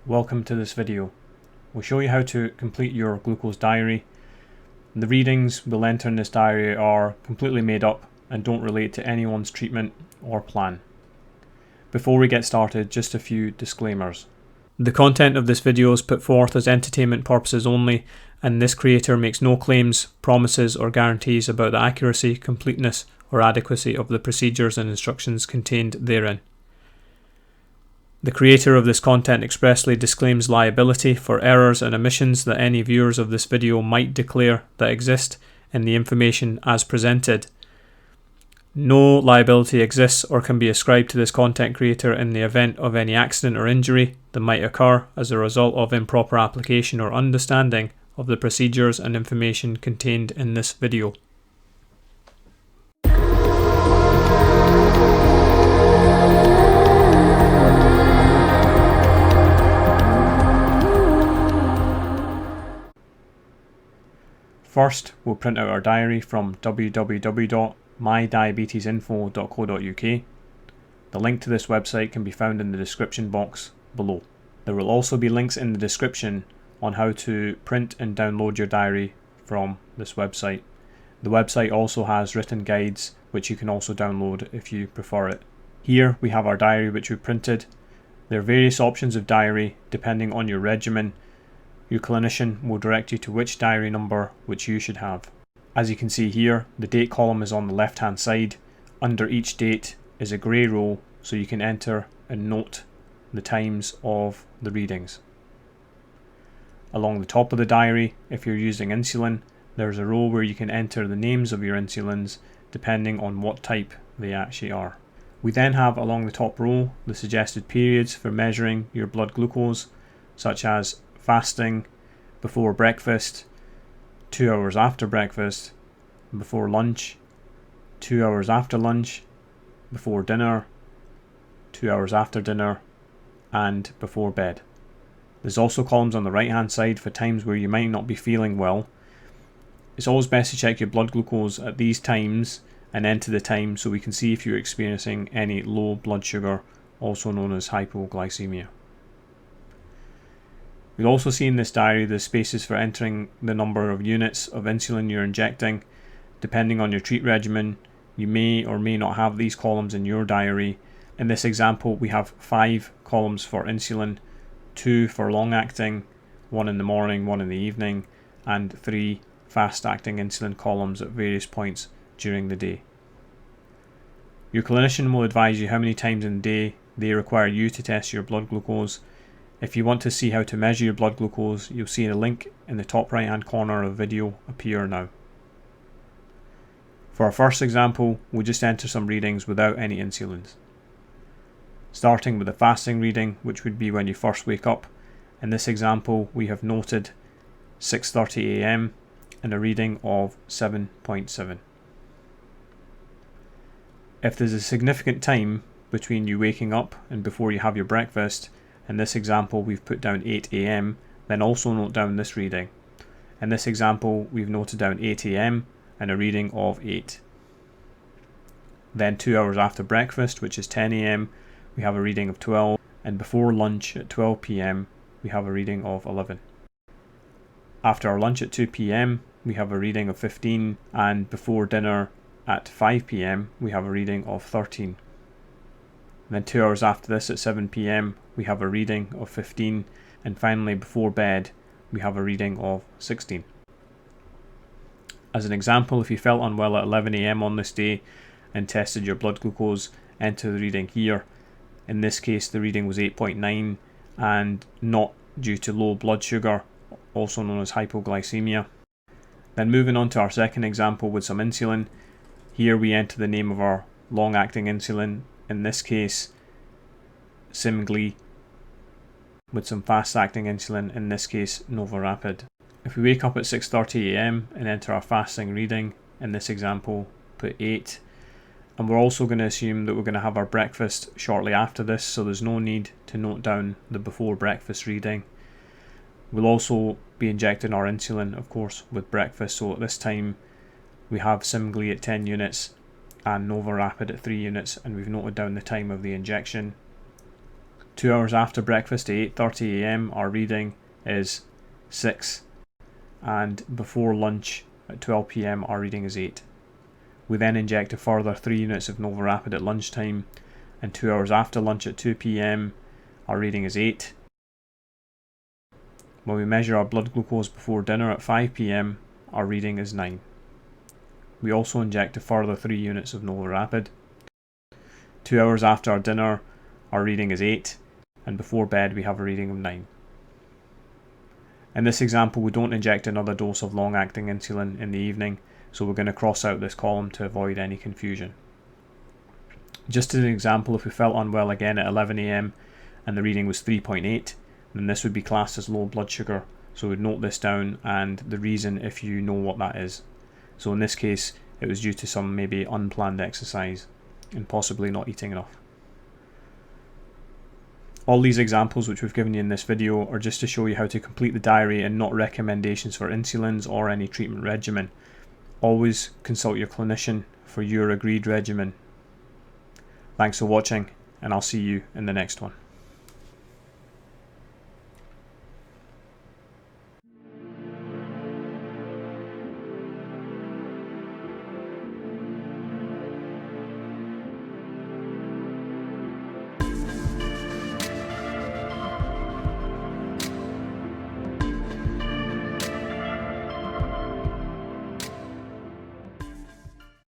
Welcome to this video. We'll show you how to complete your glucose diary. The readings we'll enter in this diary are completely made up and don't relate to anyone's treatment or plan. Before we get started, just a few disclaimers. The content of this video is put forth as entertainment purposes only, and this creator makes no claims, promises or guarantees about the accuracy, completeness or adequacy of the procedures and instructions contained therein. The creator of this content expressly disclaims liability for errors and omissions that any viewers of this video might declare that exist in the information as presented. No liability exists or can be ascribed to this content creator in the event of any accident or injury that might occur as a result of improper application or understanding of the procedures and information contained in this video. First, we'll print out our diary from www.mydiabetesinfo.co.uk. The link to this website can be found in the description box below. There will also be links in the description on how to print and download your diary from this website. The website also has written guides which you can also download if you prefer it. Here we have our diary which we printed. There are various options of diary depending on your regimen. Your clinician will direct you to which diary number which you should have. As you can see here, the date column is on the left hand side. Under each date is a grey row so you can enter and note the times of the readings. Along the top of the diary, if you're using insulin, there's a row where you can enter the names of your insulins depending on what type they actually are. We then have along the top row the suggested periods for measuring your blood glucose, such as fasting, before breakfast, 2 hours after breakfast, before lunch, 2 hours after lunch, before dinner, 2 hours after dinner, and before bed. There's also columns on the right hand side for times where you might not be feeling well. It's always best to check your blood glucose at these times and enter the time so we can see if you're experiencing any low blood sugar, also known as hypoglycemia. You'll also see in this diary the spaces for entering the number of units of insulin you're injecting. Depending on your treat regimen, you may or may not have these columns in your diary. In this example, we have 5 columns for insulin, 2 for long-acting, 1 in the morning, 1 in the evening, and 3 fast-acting insulin columns at various points during the day. Your clinician will advise you how many times in the day they require you to test your blood glucose. If you want to see how to measure your blood glucose, you'll see a link in the top right hand corner of the video appear now. For our first example, we'll just enter some readings without any insulins. Starting with a fasting reading, which would be when you first wake up. In this example, we have noted 6:30 AM and a reading of 7.7. If there's a significant time between you waking up and before you have your breakfast, in this example we've put down 8 AM, then also note down this reading. In this example we've noted down 8 AM and a reading of 8. Then 2 hours after breakfast, which is 10 AM, we have a reading of 12, and before lunch at 12 PM we have a reading of 11. After our lunch at 2 PM we have a reading of 15, and before dinner at 5 PM we have a reading of 13. Then 2 hours after this at 7 PM we have a reading of 15, and finally before bed we have a reading of 16. As an example, if you felt unwell at 11 AM on this day and tested your blood glucose, enter the reading here. In this case the reading was 8.9 and not due to low blood sugar, also known as hypoglycemia. Then moving on to our second example with some insulin. Here we enter the name of our long-acting insulin, in this case Semglee, with some fast-acting insulin, in this case NovoRapid. If we wake up at 6:30 AM and enter our fasting reading, in this example put 8, and we're also going to assume that we're going to have our breakfast shortly after this, so there's no need to note down the before breakfast reading. We'll also be injecting our insulin, of course, with breakfast, so at this time we have Semglee at 10 units and NovoRapid at 3 units, and we've noted down the time of the injection. 2 hours after breakfast at 8:30 AM our reading is 6, and before lunch at 12 PM our reading is 8. We then inject a further 3 units of NovaRapid at lunchtime, and 2 hours after lunch at 2 PM our reading is 8. When we measure our blood glucose before dinner at 5 PM our reading is 9. We also inject a further 3 units of NovaRapid. 2 hours after our dinner our reading is 8, and before bed we have a reading of 9. In this example we don't inject another dose of long-acting insulin in the evening, so we're going to cross out this column to avoid any confusion. Just as an example, if we felt unwell again at 11 AM and the reading was 3.8, then this would be classed as low blood sugar, so we'd note this down and the reason if you know what that is. So in this case it was due to some maybe unplanned exercise and possibly not eating enough. All these examples which we've given you in this video are just to show you how to complete the diary and not recommendations for insulins or any treatment regimen. Always consult your clinician for your agreed regimen. Thanks for watching, and I'll see you in the next one.